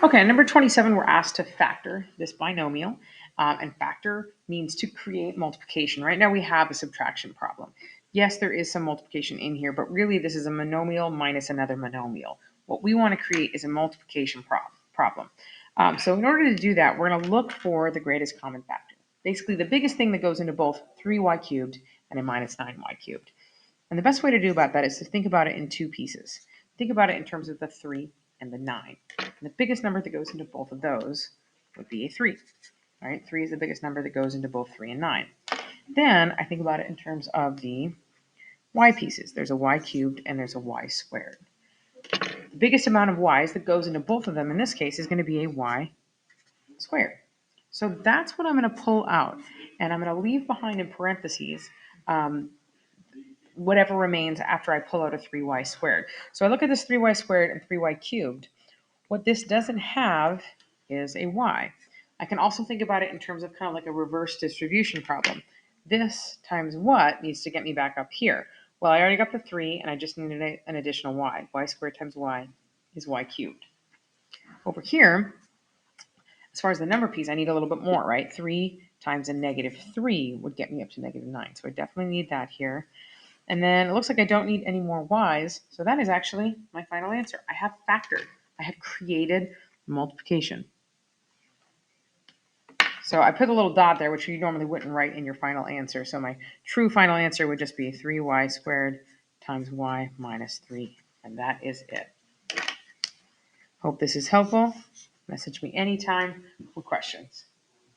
Okay, number 27, we're asked to factor this binomial. And factor means to create multiplication. Right now we have a subtraction problem. Yes, there is some multiplication in here, but really this is a monomial minus another monomial. What we want to create is a multiplication problem. So in order to do that, we're going to look for the greatest common factor. Basically, the biggest thing that goes into both 3y cubed and a minus 9y cubed. And the best way to do about that is to think about it in two pieces. Think about it in terms of the 3 and the 9. And the biggest number that goes into both of those would be a 3. All right, 3 is the biggest number that goes into both 3 and 9. Then I think about it in terms of the y pieces. There's a y cubed and there's a y squared. The biggest amount of y's that goes into both of them in this case is going to be a y squared. So that's what I'm going to pull out. And I'm going to leave behind in parentheses whatever remains after I pull out a 3y squared. So I look at this 3y squared and 3y cubed. What this doesn't have is a y. I can also think about it in terms of kind of like a reverse distribution problem. This times what needs to get me back up here? Well, I already got the 3 and I just needed an additional y. Y squared times y is y cubed. Over here, as far as the number piece, I need a little bit more, right? 3 times a negative 3 would get me up to negative 9. So I definitely need that here. And then it looks like I don't need any more y's. So that is actually my final answer. I have factored. I have created multiplication. So I put a little dot there, which you normally wouldn't write in your final answer. So my true final answer would just be 3y squared times y minus 3. And that is it. Hope this is helpful. Message me anytime with questions.